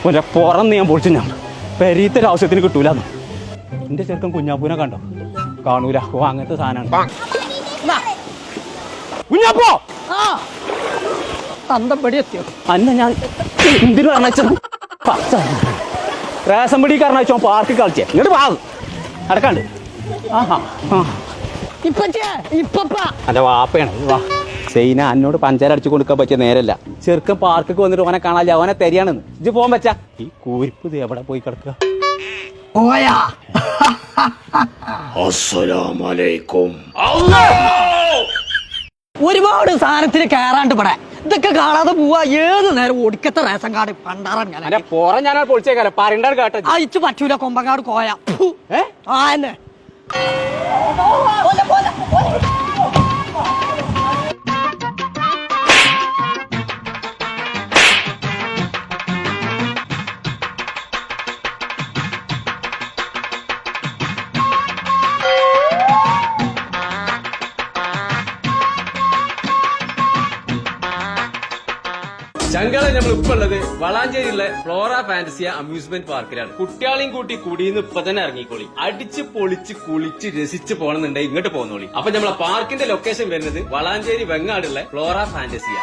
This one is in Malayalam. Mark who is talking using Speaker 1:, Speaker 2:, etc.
Speaker 1: ഒരു പുറന്ന് ഞാൻ പൊളിച്ചു. ഞാൻ പെരീത്തൊരു ആവശ്യത്തിന് കിട്ടൂലെന്ന്. എന്റെ ചെറുക്കൻ കുഞ്ഞാപ്പൂനെ കണ്ടോ? കാണൂല. ഓ അങ്ങനത്തെ സാധനമാണ് കുഞ്ഞാപ്പോ.
Speaker 2: എത്തിയോ
Speaker 1: അന്ന ഞാൻ എന്തിനു പറഞ്ഞ റേഷൻ പിടി കാരണോ പാർക്കിൽ കളിച്ചേ. ഇങ്ങോട്ട് വാ അടക്കാണ്ട്. അന്റെ വാപ്പയാണ്. വാ സൈന എന്നോട് പഞ്ചാര അടിച്ചു കൊടുക്കാൻ പറ്റിയ നേരല്ല. ചെറുക്കൻ പാർക്കൊക്കെ വന്നിട്ട് ഓനെ കാണാല്ല. അവനെ തരിയാണെന്ന് ഇജ്ജ് പോകാൻ പറ്റാ. ഈ കൂരിപ്പ് ഇത് എവിടെ പോയി കിടക്കുക?
Speaker 2: ഒരുപാട് സാധനത്തിന് കയറാണ്ട് ഇവിടെ ഇതൊക്കെ കാണാതെ പോവാ. ഏത് നേരം ഒടുക്കത്തെ റേഷൻ കാർഡ് പണ്ടാറാൻ
Speaker 1: ഞാൻ പൊളിച്ചേക്കാലോ. പറയണ്ട കേട്ടോ.
Speaker 2: അയച്ചു പറ്റൂല. കൊമ്പങ്ങാട് കോയ എന്നെ
Speaker 3: ചങ്കളെ നമ്മളിപ്പോ ഉള്ളത് വളാഞ്ചേരിയിലെ ഫ്ലോറ ഫാന്റസിയ അമ്യൂസ്മെന്റ് പാർക്കിലാണ്. കുട്ടികളെയും കൂട്ടി കുടിയിന്ന് ഇപ്പൊ തന്നെ ഇറങ്ങിക്കോളി. അടിച്ച് പൊളിച്ച് കുളിച്ച് രസിച്ച് പോകണമെന്നുണ്ടെങ്കിൽ ഇങ്ങോട്ട് പോകുന്നോളി. അപ്പൊ നമ്മളെ പാർക്കിന്റെ ലൊക്കേഷൻ വരുന്നത് വളാഞ്ചേരി വെങ്ങാടുള്ള ഫ്ലോറ ഫാന്റസിയ.